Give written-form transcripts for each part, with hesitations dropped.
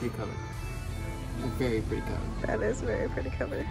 pretty cover. A very pretty cover. That is a very pretty cover.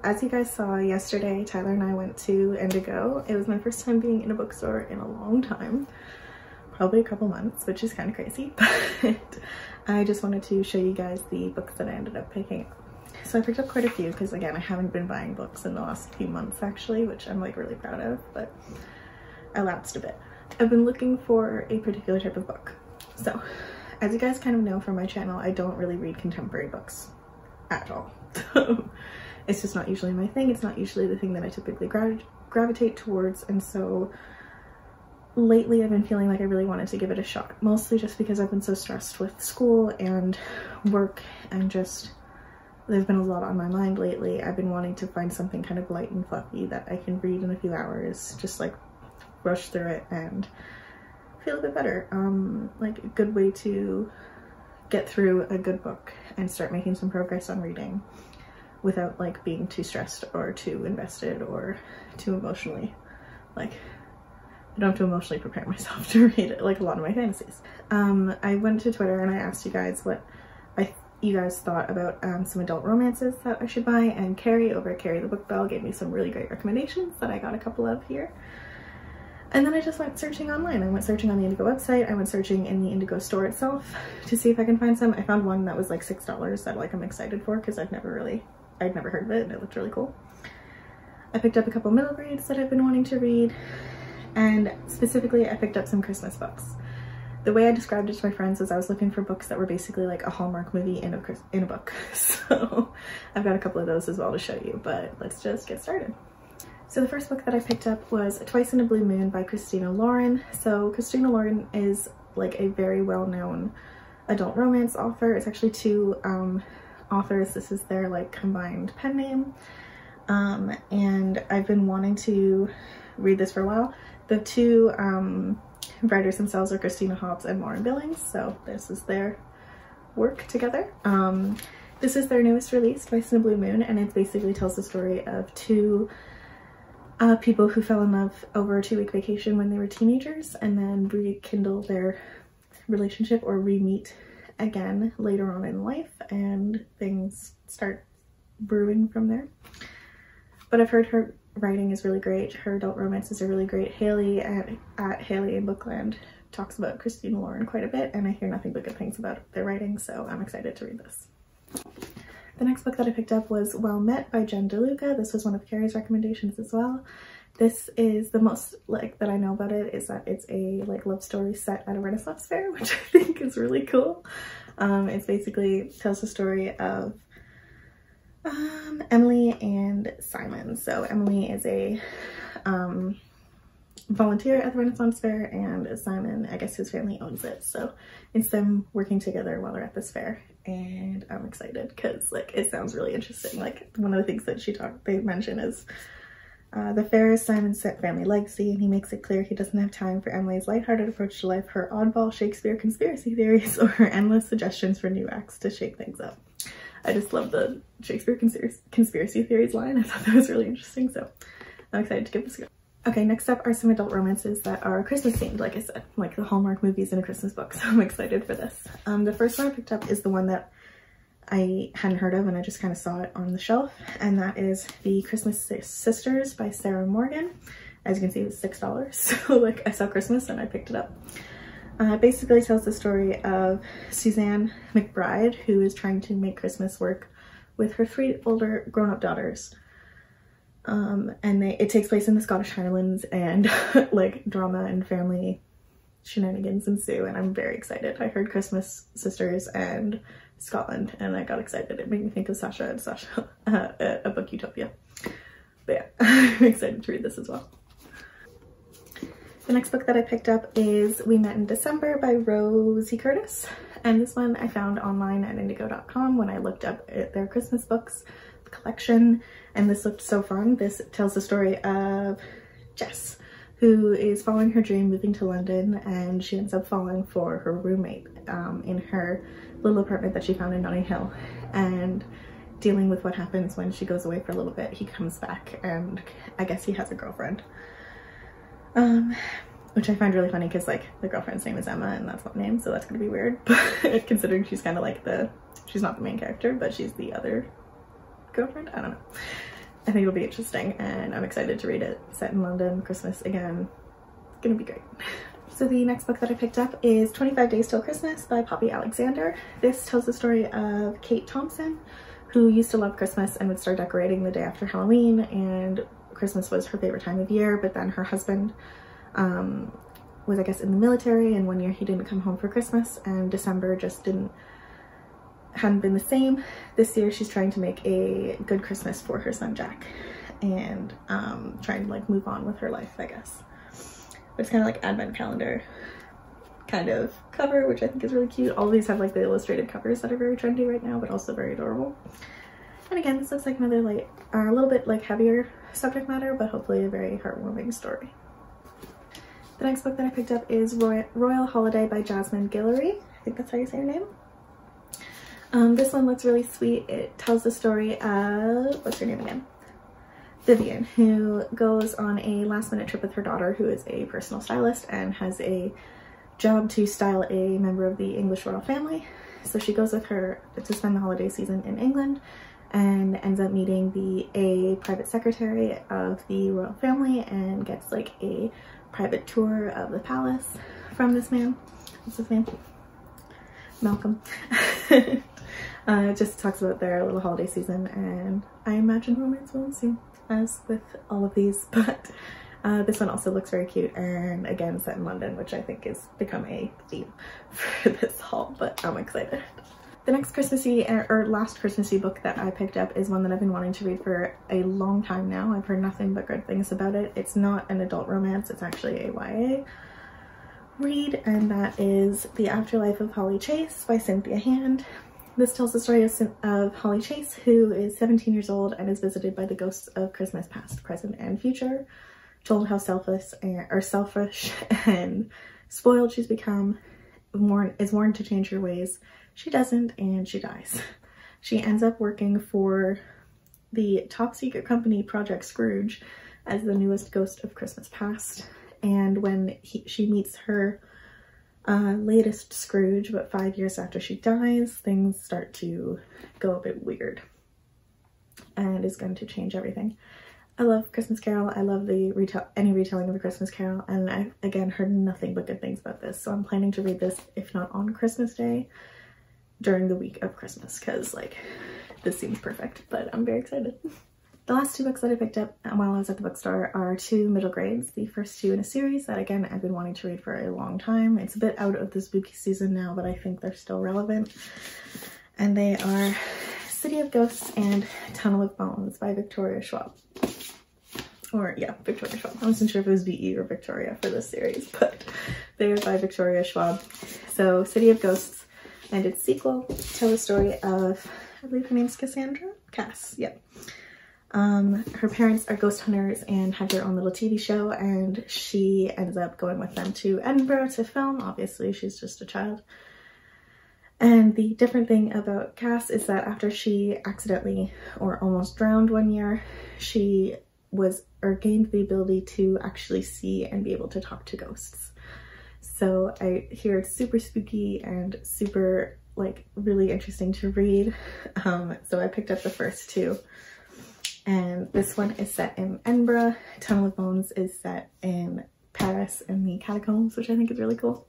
As you guys saw yesterday, Tyler and I went to Indigo. It was my first time being in a bookstore in a long time, probably a couple months, which is kind of crazy, but I just wanted to show you guys the books that I ended up picking up. So I picked up quite a few because, again, I haven't been buying books in the last few months actually, which I'm like really proud of, but I lapsed a bit. I've been looking for a particular type of book. So as you guys kind of know from my channel, I don't really read contemporary books at all. So it's just not usually my thing. It's not usually the thing that I typically gravitate towards, and so lately I've been feeling like I really wanted to give it a shot, mostly just because I've been so stressed with school and work, and just there's been a lot on my mind lately. I've been wanting to find something kind of light and fluffy that I can read in a few hours, just like rush through it and feel a bit better. Like a good way to get through a good book and start making some progress on reading without like being too stressed or too invested or too emotionally, like I don't have to emotionally prepare myself to read it like a lot of my fantasies. I went to Twitter and I asked you guys what you guys thought about some adult romances that I should buy, and Carrie over at Carrie the Book Bell gave me some really great recommendations that I got a couple of here. And then I just went searching online. I went searching on the Indigo website. I went searching in the Indigo store itself to see if I can find some. I found one that was like $6 that like I'm excited for because I'd never heard of it and it looked really cool. I picked up a couple middle grades that I've been wanting to read, and specifically I picked up some Christmas books. The way I described it to my friends is I was looking for books that were basically like a Hallmark movie in a book. So I've got a couple of those as well to show you, but let's just get started. So the first book that I picked up was Twice in a Blue Moon by Christina Lauren. So Christina Lauren is like a very well-known adult romance author. It's actually two authors. This is their like combined pen name. And I've been wanting to read this for a while. The two writers themselves are Christina Hobbs and Lauren Billings, so this is their work together. This is their newest release, Twice in a Blue Moon, and it basically tells the story of two people who fell in love over a 2-week vacation when they were teenagers and then rekindle their relationship or re-meet again later on in life, and things start brewing from there. But I've heard her writing is really great. Her adult romances are really great. Haley at Haley in Bookland talks about Christina Lauren quite a bit, and I hear nothing but good things about their writing, so I'm excited to read this. The next book that I picked up was Well Met by Jen DeLuca. This was one of Carrie's recommendations as well. This is the most like that I know about it is that it's a like love story set at a Renaissance fair, which I think is really cool. It's basically tells the story of Emily and Simon. So Emily is a volunteer at the Renaissance Fair, and Simon, I guess his family owns it. So it's them working together while they're at this fair, and I'm excited because like it sounds really interesting. Like one of the things that they mention is the fair is Simon's family legacy, and he makes it clear he doesn't have time for Emily's lighthearted approach to life, her oddball Shakespeare conspiracy theories, or her endless suggestions for new acts to shake things up. I just love the Shakespeare conspiracy theories line. I thought that was really interesting, so I'm excited to give this a go. Okay, next up are some adult romances that are Christmas themed, like I said, like the Hallmark movies in a Christmas book, so I'm excited for this. The first one I picked up is the one that I hadn't heard of and I just kind of saw it on the shelf, and that is The Christmas Sisters by Sarah Morgan. As you can see, it was $6, so like I saw Christmas and I picked it up. Basically tells the story of Suzanne McBride, who is trying to make Christmas work with her 3 older grown-up daughters. And it takes place in the Scottish Highlands, and like drama and family shenanigans ensue, and I'm very excited. I heard Christmas Sisters and Scotland and I got excited. It made me think of Sasha and Sasha, a book Utopia. But yeah, I'm excited to read this as well. The next book that I picked up is We Met in December by Rosey Curtis. And this one I found online at indigo.com when I looked up their Christmas books collection, and this looked so fun. This tells the story of Jess, who is following her dream moving to London, and she ends up falling for her roommate in her little apartment that she found in Notting Hill, and dealing with what happens when she goes away for a little bit. He comes back and I guess he has a girlfriend. Which I find really funny because like the girlfriend's name is Emma and that's what name, so that's gonna be weird. But considering she's kind of like she's not the main character, but she's the other girlfriend. I don't know. I think it'll be interesting and I'm excited to read it. Set in London, Christmas again. It's gonna be great. So the next book that I picked up is 25 Days Till Christmas by Poppy Alexander. This tells the story of Kate Thompson, who used to love Christmas and would start decorating the day after Halloween, and Christmas was her favorite time of year, but then her husband was I guess in the military, and one year he didn't come home for Christmas and December just hadn't been the same. This year she's trying to make a good Christmas for her son Jack and trying to like move on with her life, I guess. But it's kind of like advent calendar kind of cover, which I think is really cute. All of these have like the illustrated covers that are very trendy right now, but also very adorable. And again, this looks like another like a little bit like heavier subject matter, but hopefully a very heartwarming story. The next book that I picked up is Royal Holiday by Jasmine Guillory. I think that's how you say her name. This one looks really sweet. It tells the story of, what's her name again? Vivian, who goes on a last-minute trip with her daughter, who is a personal stylist and has a job to style a member of the English royal family. So she goes with her to spend the holiday season in England and ends up meeting a private secretary of the royal family and gets like a private tour of the palace from this man. What's his name? Malcolm. It just talks about their little holiday season, and I imagine romance will ensue, as with all of these, but this one also looks very cute, and again set in London, which I think has become a theme for this haul, but I'm excited. The next Christmassy or last Christmassy book that I picked up is one that I've been wanting to read for a long time now. I've heard nothing but good things about it. It's not an adult romance, it's actually a YA read, and that is The Afterlife of Holly Chase by Cynthia Hand. This tells the story of Holly Chase, who is 17 years old and is visited by the ghosts of Christmas past, present, and future, told how selfish and spoiled she's become, is warned to change her ways. She doesn't, and she dies. She ends up working for the top secret company Project Scrooge as the newest ghost of Christmas past. And when she meets her latest Scrooge, about 5 years after she dies, things start to go a bit weird and is going to change everything. I love Christmas Carol. I love any retelling of a Christmas Carol, and I again heard nothing but good things about this, so I'm planning to read this, if not on Christmas Day, during the week of Christmas, because like this seems perfect, but I'm very excited. The last 2 books that I picked up while I was at the bookstore are 2 middle grades, the first 2 in a series that again I've been wanting to read for a long time. It's a bit out of the spooky season now, but I think they're still relevant, and they are City of Ghosts and Tunnel of Bones by Victoria Schwab. Or yeah, Victoria Schwab. I wasn't sure if it was VE or Victoria for this series, but they are by Victoria Schwab. So City of Ghosts and its sequel tell the story of, I believe her name's Cassandra? Cass, yeah. Her parents are ghost hunters and have their own little TV show, and she ends up going with them to Edinburgh to film. Obviously, she's just a child. And the different thing about Cass is that after she accidentally or almost drowned one year, she gained the ability to actually see and be able to talk to ghosts. So I hear it's super spooky and super like really interesting to read. So I picked up the first 2. And this one is set in Edinburgh. Tunnel of Bones is set in Paris in the catacombs, which I think is really cool.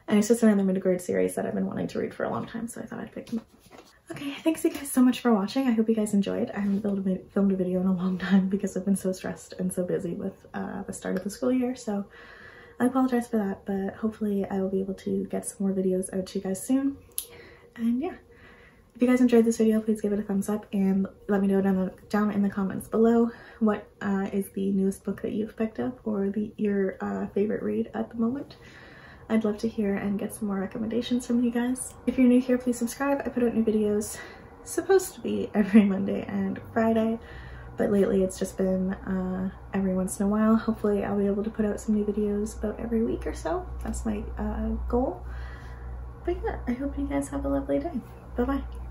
And it's just another mid-grade series that I've been wanting to read for a long time, so I thought I'd pick them up. Okay, thanks you guys so much for watching. I hope you guys enjoyed. I haven't filmed a video in a long time because I've been so stressed and so busy with the start of the school year, so I apologize for that, but hopefully I will be able to get some more videos out to you guys soon. And yeah, if you guys enjoyed this video, please give it a thumbs up and let me know down in the comments below what is the newest book that you've picked up or your favorite read at the moment. I'd love to hear and get some more recommendations from you guys. If you're new here, please subscribe. I put out new videos, supposed to be every Monday and Friday, but lately it's just been every once in a while. Hopefully I'll be able to put out some new videos about every week or so. That's my goal. But yeah, I hope you guys have a lovely day. Bye-bye.